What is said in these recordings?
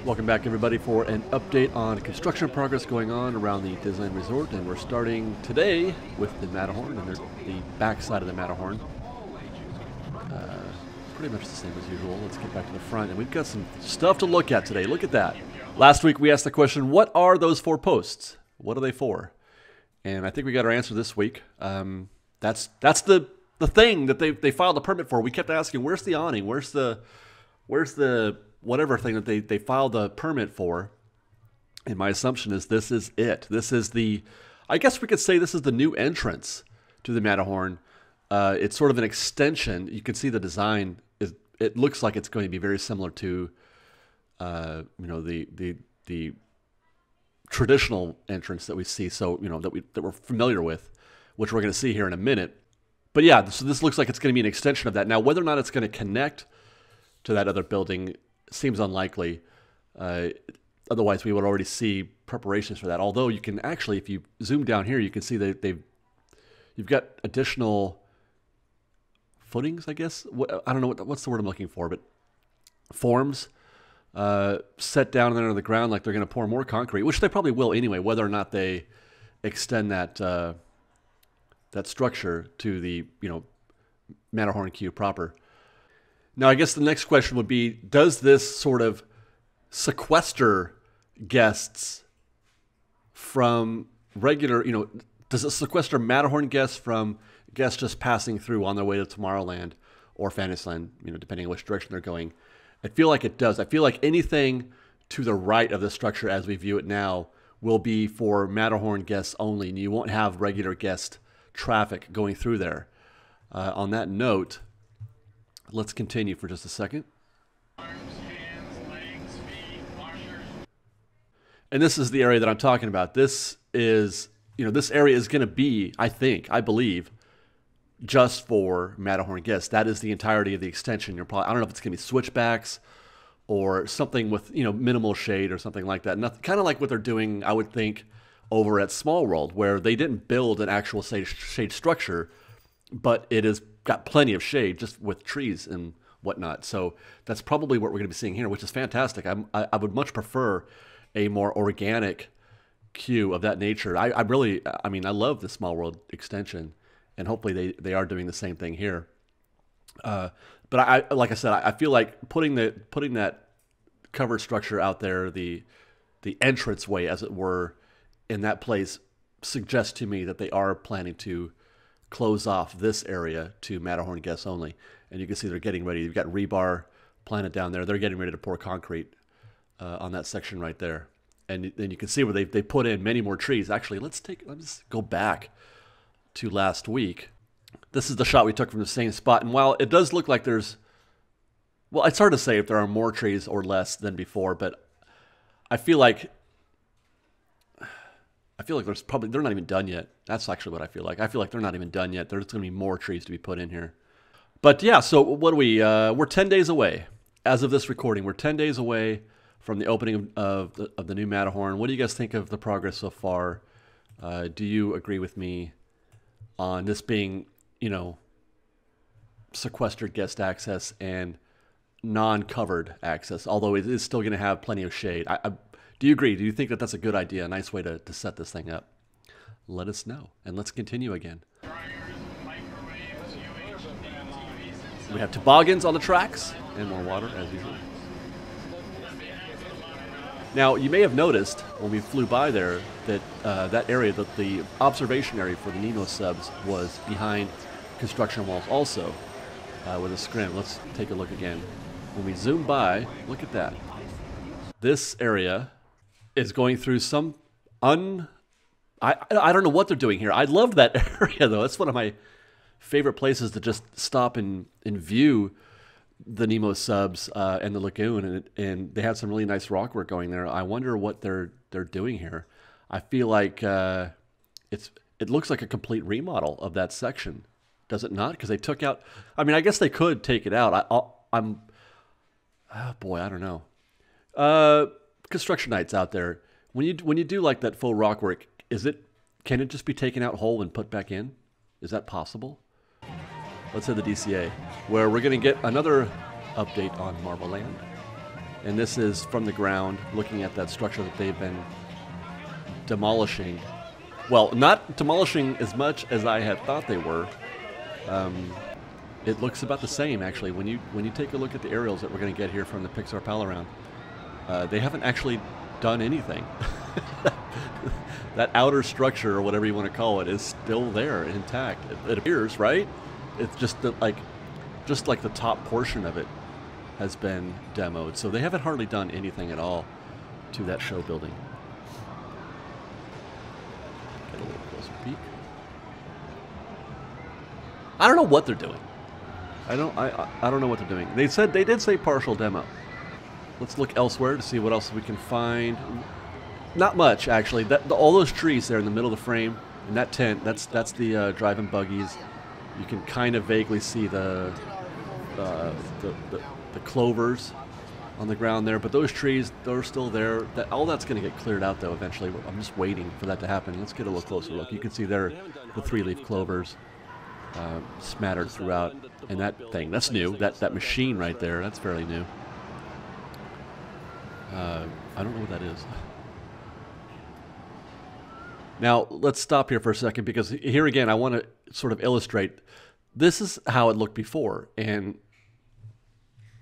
Welcome back, everybody, for an update on construction progress going on around the Disneyland Resort. And we're starting today with the Matterhorn, and there's the back side of the Matterhorn. Pretty much the same as usual. Let's get back to the front, and we've got some stuff to look at today. Look at that. Last week we asked the question, what are those 4 posts? What are they for? And I think we got our answer this week. That's the thing that they filed a permit for. We kept asking, where's the awning? Where's the whatever thing that they filed a permit for? And my assumption is this is it. This is the, I guess we could say this is the new entrance to the Matterhorn. It's sort of an extension. You can see the design. It looks like it's going to be very similar to, the traditional entrance that we see. So that we're familiar with, which we're going to see here in a minute. But yeah, so this looks like it's going to be an extension of that. Now, whether or not it's going to connect to that other building seems unlikely. Otherwise, we would already see preparations for that. Although you can actually, if you zoom down here, you can see that you've got additional footings, I guess. I don't know what's the word I'm looking for, but forms set down there on the ground like they're going to pour more concrete, which they probably will anyway, whether or not they extend that that structure to the Matterhorn queue proper. Now, I guess the next question would be, does this sort of sequester guests from regular, does it sequester Matterhorn guests from guests just passing through on their way to Tomorrowland or Fantasyland, depending on which direction they're going? I feel like it does. I feel like anything to the right of the structure as we view it now will be for Matterhorn guests only, and you won't have regular guest traffic going through there. On that note, let's continue for just a second. And this is the area that I'm talking about. This is, this area is going to be, I believe, just for Matterhorn guests. That is the entirety of the extension. I don't know if it's going to be switchbacks or something with, minimal shade or something like that. Kind of like what they're doing, I would think, over at Small World, where they didn't build an actual shade structure, but it has got plenty of shade just with trees and whatnot. So that's probably what we're going to be seeing here, which is fantastic. I would much prefer a more organic queue of that nature. I love the Small World extension, and hopefully they are doing the same thing here. But like I said, I feel like putting that covered structure out there, the entranceway, as it were, in that place suggests to me that they are planning to close off this area to Matterhorn guests only. And you can see they're getting ready. You've got rebar planted down there. They're getting ready to pour concrete on that section right there. And then you can see where they put in many more trees. Actually, let's go back to last week. This is the shot we took from the same spot. And while it does look like it's hard to say if there are more trees or less than before, but I feel like they're not even done yet. That's actually what I feel like. I feel like they're not even done yet. There's going to be more trees to be put in here. But yeah, so what do we're 10 days away. As of this recording, we're 10 days away from the opening of the new Matterhorn. What do you guys think of the progress so far? Do you agree with me on this being, sequestered guest access and non-covered access, although it is still going to have plenty of shade? Do you agree? Do you think that that's a good idea, a nice way to set this thing up? Let us know, and let's continue again. We have toboggans on the tracks and more water, as usual. Now, you may have noticed when we flew by there that that area, that the observation area for the Nemo subs was behind construction walls also, with a scrim. Let's take a look again. When we zoom by, look at that. This area is going through some I don't know what they're doing here. I love that area, though. That's one of my favorite places to just stop and view the Nemo subs and the lagoon. And they have some really nice rock work going there. I wonder what they're doing here. I feel like it looks like a complete remodel of that section. Does it not? Because they took out, I guess they could take it out. I don't know. Construction nights out there. When you do like that faux rock work, can it just be taken out whole and put back in? Is that possible? Let's hit the DCA, where we're going to get another update on Marvel Land. And this is from the ground, looking at that structure that they've been demolishing. Well, not demolishing as much as I had thought they were. It looks about the same, actually. When you take a look at the aerials that we're going to get here from the Pixar Pal Around, they haven't actually done anything. That outer structure, or whatever you want to call it, is still there, intact. It appears, right? It's just like the top portion of it has been demoed. So they haven't hardly done anything at all to that show building. Get a little closer peek. I don't know what they're doing. I don't know what they're doing. They did say partial demo. Let's look elsewhere to see what else we can find. Not much, actually. All those trees there in the middle of the frame and that tent, that's the driving buggies. You can kind of vaguely see the clovers on the ground there, but those trees, they're still there. All that's going to get cleared out, though, eventually. I'm just waiting for that to happen. Let's get a little closer look. You can see there the three-leaf clovers smattered throughout, and that thing, that's new. That machine right there, that's fairly new. I don't know what that is. Now, let's stop here for a second, because here again, I want to sort of illustrate. This is how it looked before, and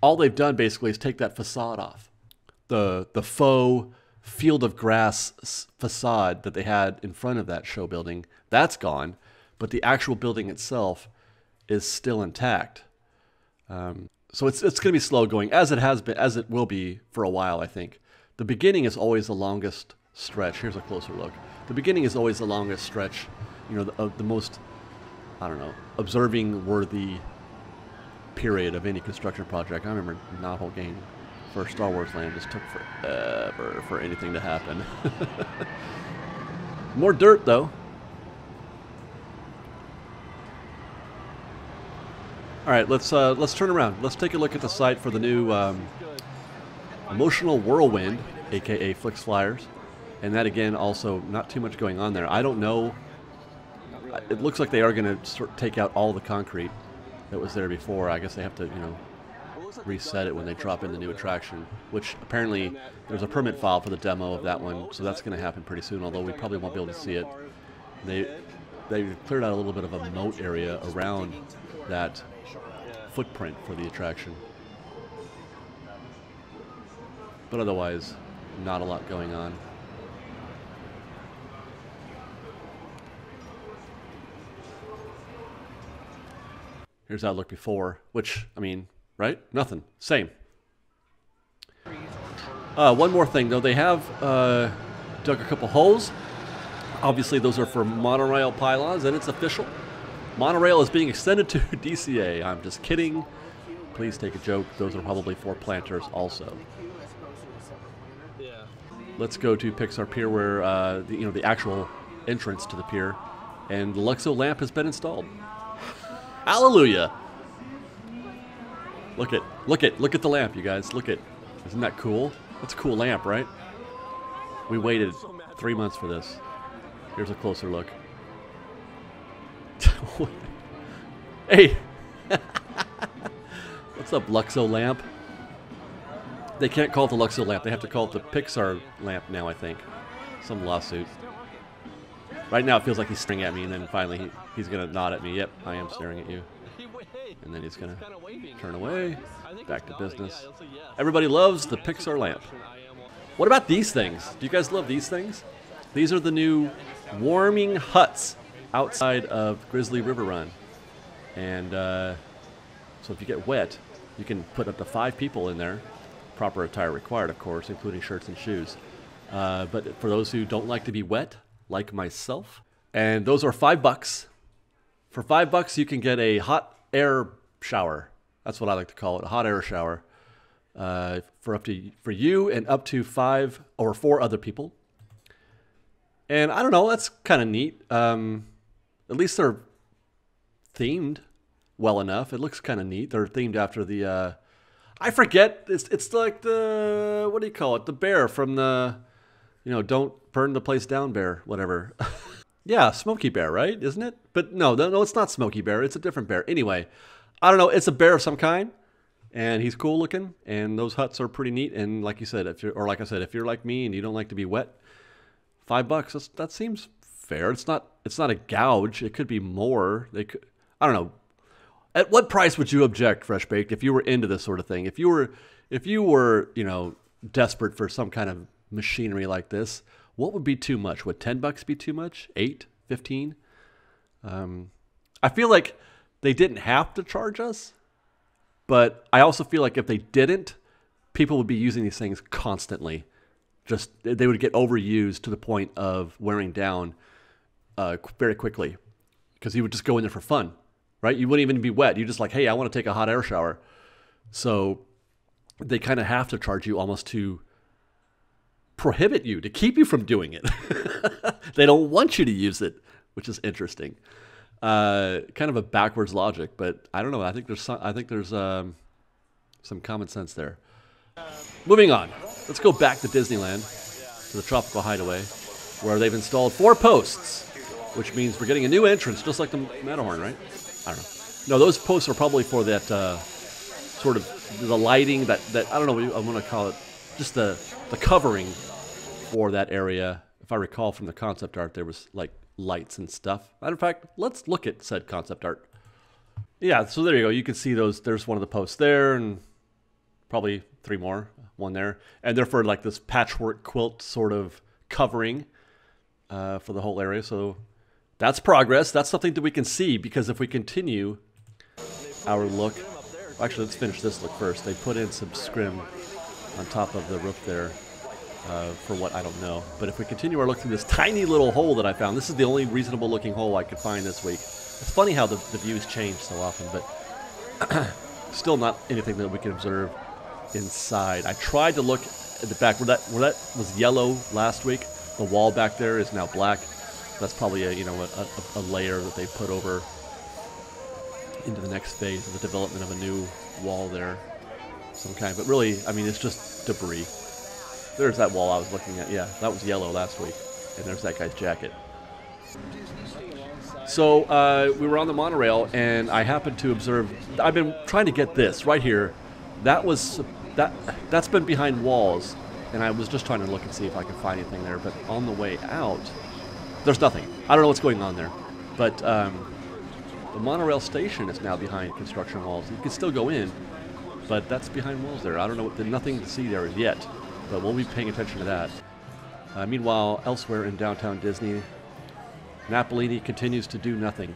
all they've done basically is take that facade off. The faux field of grass facade that they had in front of that show building, that's gone, but the actual building itself is still intact. So it's going to be slow going, as it has been, as it will be for a while, I think. The beginning is always the longest stretch. Here's a closer look. The beginning is always the longest stretch, you know, the most, I don't know, observing worthy period of any construction project. I remember Novel Game for Star Wars Land just took forever for anything to happen. More dirt, though. All right, let's turn around. Let's take a look at the site for the new Emotional Whirlwind, aka Flix Flyers. And that, again, also not too much going on there. I don't know. It looks like they are going to take out all the concrete that was there before. I guess they have to, you know, reset it when they drop in the new attraction, which apparently there's a permit file for the demo of that one, so that's going to happen pretty soon, although we probably won't be able to see it. They cleared out a little bit of a moat area around that footprint for the attraction. But otherwise, not a lot going on. Here's how it looked before, which, I mean, right? Nothing. Same. One more thing, though. They have dug a couple holes. Obviously, those are for monorail pylons, and it's official. Monorail is being extended to DCA. I'm just kidding. Please take a joke. Those are probably for planters also. Let's go to Pixar Pier, where the actual entrance to the pier, and the Luxo Lamp has been installed. Hallelujah! Look at the lamp, you guys. Isn't that cool? That's a cool lamp, right? We waited 3 months for this. Here's a closer look. Hey! What's up, Luxo Lamp? They can't call it the Luxo Lamp. They have to call it the Pixar Lamp now, I think. Some lawsuit. Right now it feels like he's staring at me, and then finally he's going to nod at me. Yep, I am staring at you. And then he's going to turn away. Back to business. Everybody loves the Pixar Lamp. What about these things? Do you guys love these things? These are the new warming huts outside of Grizzly River Run. And so if you get wet, you can put up to 5 people in there. Proper attire required, of course, including shirts and shoes. But for those who don't like to be wet, like myself, and those are $5. For $5, you can get a hot air shower. That's what I like to call it, a hot air shower, for you and up to 5 or 4 other people. And I don't know, that's kind of neat. At least they're themed well enough. It looks kind of neat. They're themed after the I forget. It's like the, what do you call it? The bear from the, don't burn the place down bear, whatever. Yeah, Smokey Bear, right? Isn't it? But no, it's not Smokey Bear. It's a different bear. Anyway, I don't know. It's a bear of some kind. and he's cool looking, and those huts are pretty neat. And like you said, like I said, if you're like me and you don't like to be wet, $5, that seems fair. It's not a gouge. It could be more. I don't know. At what price would you object, Fresh Baked, if you were into this sort of thing? If you were, desperate for some kind of machinery like this, what would be too much? Would $10 be too much? 8, 15? I feel like they didn't have to charge us, but I also feel like if they didn't, people would be using these things constantly. Just they would get overused to the point of wearing down very quickly, because you would just go in there for fun, right? You wouldn't even be wet. You just like, hey, I want to take a hot air shower. So they kind of have to charge you almost to prohibit you, to keep you from doing it. They don't want you to use it, which is interesting. Kind of a backwards logic, but I don't know. I think there's some common sense there. Moving on, let's go back to Disneyland, to the Tropical Hideaway, where they've installed 4 posts, which means we're getting a new entrance, just like the Matterhorn, right? I don't know. No, those posts are probably for that sort of the lighting, that I don't know what I'm going to call it, just the covering for that area. If I recall from the concept art, there was like lights and stuff. Matter of fact, let's look at said concept art. Yeah, so there you go. You can see those. There's one of the posts there, and probably 3 more, one there. And they're for like this patchwork quilt sort of covering for the whole area. So that's progress. That's something that we can see, because if we continue our look, actually, let's finish this look first. They put in some scrim on top of the roof there for what I don't know. But if we continue our look through this tiny little hole that I found, this is the only reasonable looking hole I could find this week. It's funny how the views change so often, but still not anything that we can observe inside. I tried to look at the back where that was yellow last week. The wall back there is now black. That's probably a layer that they put over into the next phase of the development of a new wall there, some kind. But really, I mean, it's just debris. There's that wall I was looking at. Yeah, that was yellow last week, and there's that guy's jacket. So we were on the monorail, and I happened to observe. I've been trying to get this right here. That's been behind walls, and I was just trying to look and see if I could find anything there. But on the way out, there's nothing. I don't know what's going on there, but the monorail station is now behind construction walls. You can still go in, but that's behind walls there. I don't know. There's nothing to see there yet, but we'll be paying attention to that. Meanwhile, elsewhere in downtown Disney, Napolini continues to do nothing.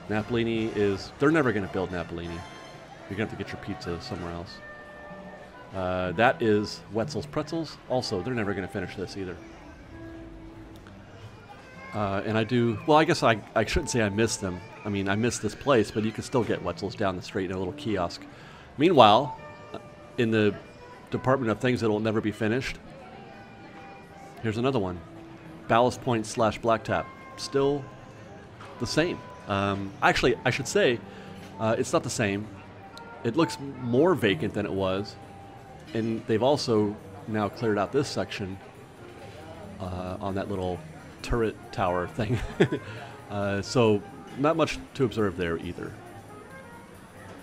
They're never going to build Napolini. You're going to have to get your pizza somewhere else. That is Wetzel's Pretzels. Also, they're never going to finish this either. And I guess I shouldn't say I miss them. I mean, I miss this place, but you can still get Wetzel's down the street in a little kiosk. Meanwhile, in the Department of Things that will never be finished, here's another one. Ballast Point / Blacktap. Still the same. Actually, I should say, it's not the same. It looks more vacant than it was. And they've also now cleared out this section on that little turret tower thing. So not much to observe there either.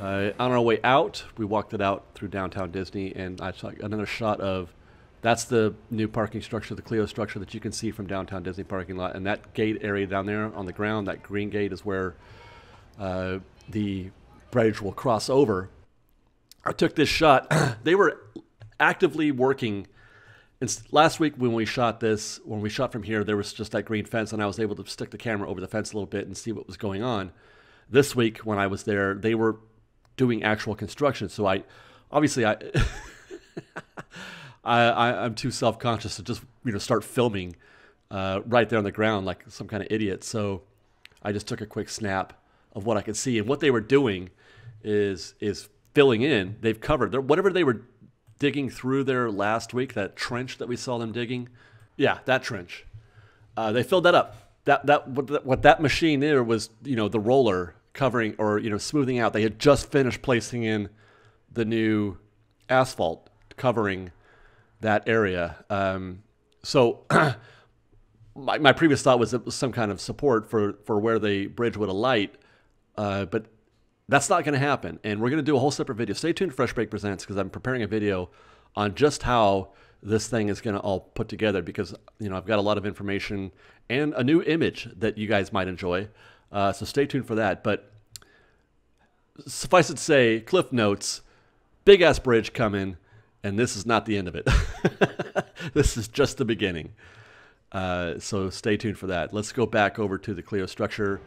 On our way out, we walked it out through downtown Disney, and I saw another shot of, that's the new parking structure, the Cleo structure that you can see from downtown Disney parking lot. And that gate area down there on the ground, that green gate, is where the bridge will cross over. I took this shot. They were actively working. Last week when we shot from here, there was just that green fence, and I was able to stick the camera over the fence a little bit and see what was going on. This week when I was there, they were doing actual construction. So I'm too self-conscious to just start filming right there on the ground like some kind of idiot. So I just took a quick snap of what I could see, and what they were doing is filling in. They've covered whatever they were digging through there last week, that trench that we saw them digging. Yeah, that trench. They filled that up. What that machine there was, the roller covering or smoothing out. They had just finished placing in the new asphalt covering that area. So my previous thought was it was some kind of support for where the bridge would alight, but That's not going to happen, and we're going to do a whole separate video. Stay tuned to Fresh Bake Presents, because I'm preparing a video on just how this thing is going to all put together, because I've got a lot of information and a new image that you guys might enjoy. So stay tuned for that. But suffice it to say, Cliff Notes, big ass bridge coming, and this is not the end of it. This is just the beginning. So stay tuned for that. Let's go back over to the Cleo structure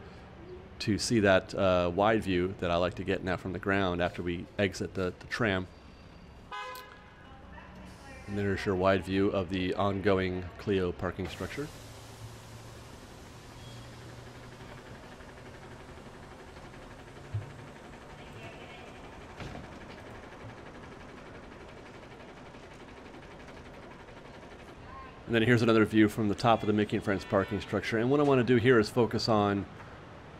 to see that wide view that I like to get now from the ground after we exit the tram. And there's your wide view of the ongoing Cleo parking structure. And then here's another view from the top of the Mickey and Friends parking structure. And what I want to do here is focus on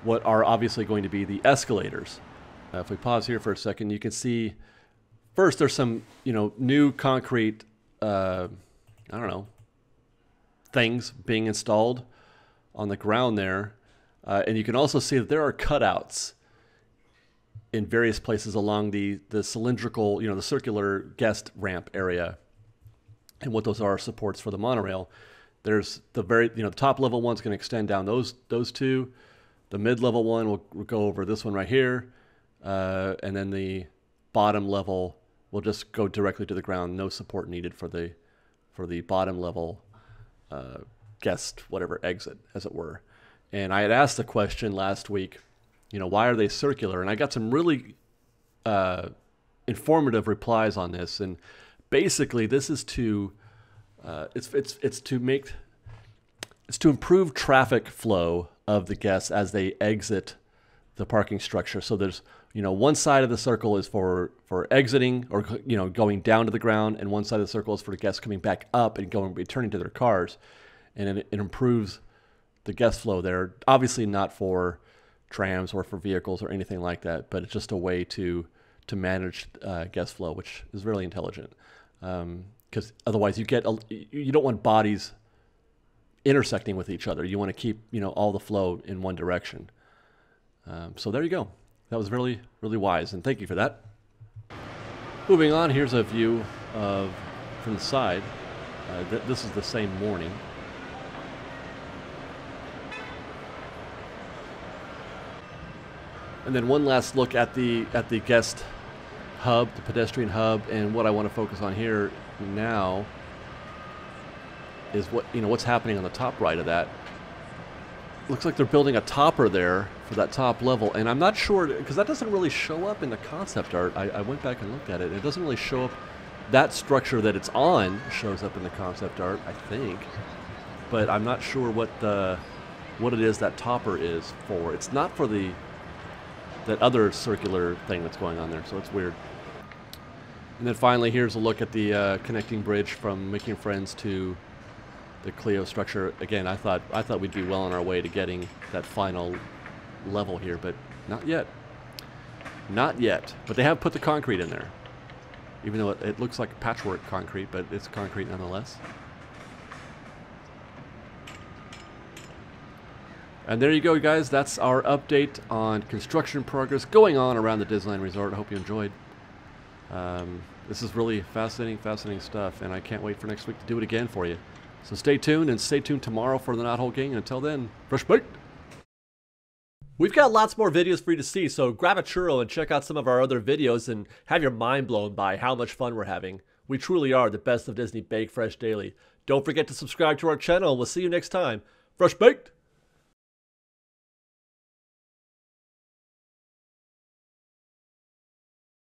what are obviously going to be the escalators. If we pause here for a second, you can see first there's some new concrete things being installed on the ground there, and you can also see that there are cutouts in various places along the cylindrical, the circular guest ramp area. And what those are supports for the monorail. There's the the top level one's going to extend down those two. The mid-level one will go over this one right here, and then the bottom level will just go directly to the ground. No support needed for the bottom level guest whatever exit, as it were. And I had asked the question last week, why are they circular? And I got some really informative replies on this. And basically, this is to it's to improve traffic flow of the guests as they exit the parking structure. So there's one side of the circle is for exiting or going down to the ground, and one side of the circle is for the guests coming back up and returning to their cars, and it improves the guest flow there. Obviously not for trams or for vehicles or anything like that, but it's just a way to manage guest flow, which is really intelligent. Because otherwise you don't want bodies intersecting with each other. You want to keep all the flow in one direction. So there you go. That was really, really wise, and thank you for that. Moving on, here's a view from the side. This is the same morning. And then one last look at the guest hub, the pedestrian hub, and what I want to focus on here now is what's happening on the top right of that. Looks like they're building a topper there for that top level, and I'm not sure, because that doesn't really show up in the concept art. I went back and looked at it. It doesn't really show up. That structure that it's on shows up in the concept art, I think, but I'm not sure what it is that topper is for. It's not for that other circular thing that's going on there, so it's weird. And then finally, here's a look at the connecting bridge from Mickey and Friends to the Cleo structure. Again, I thought we'd be well on our way to getting that final level here, but not yet. Not yet. But they have put the concrete in there, even though it looks like patchwork concrete, but it's concrete nonetheless. And there you go, guys. That's our update on construction progress going on around the Disneyland Resort. I hope you enjoyed. This is really fascinating stuff, and I can't wait for next week to do it again for you. So stay tuned, and stay tuned tomorrow for the Knothole Gang. And until then, fresh baked! We've got lots more videos for you to see, so grab a churro and check out some of our other videos and have your mind blown by how much fun we're having. We truly are the best of Disney Bake Fresh Daily. Don't forget to subscribe to our channel, and we'll see you next time. Fresh baked!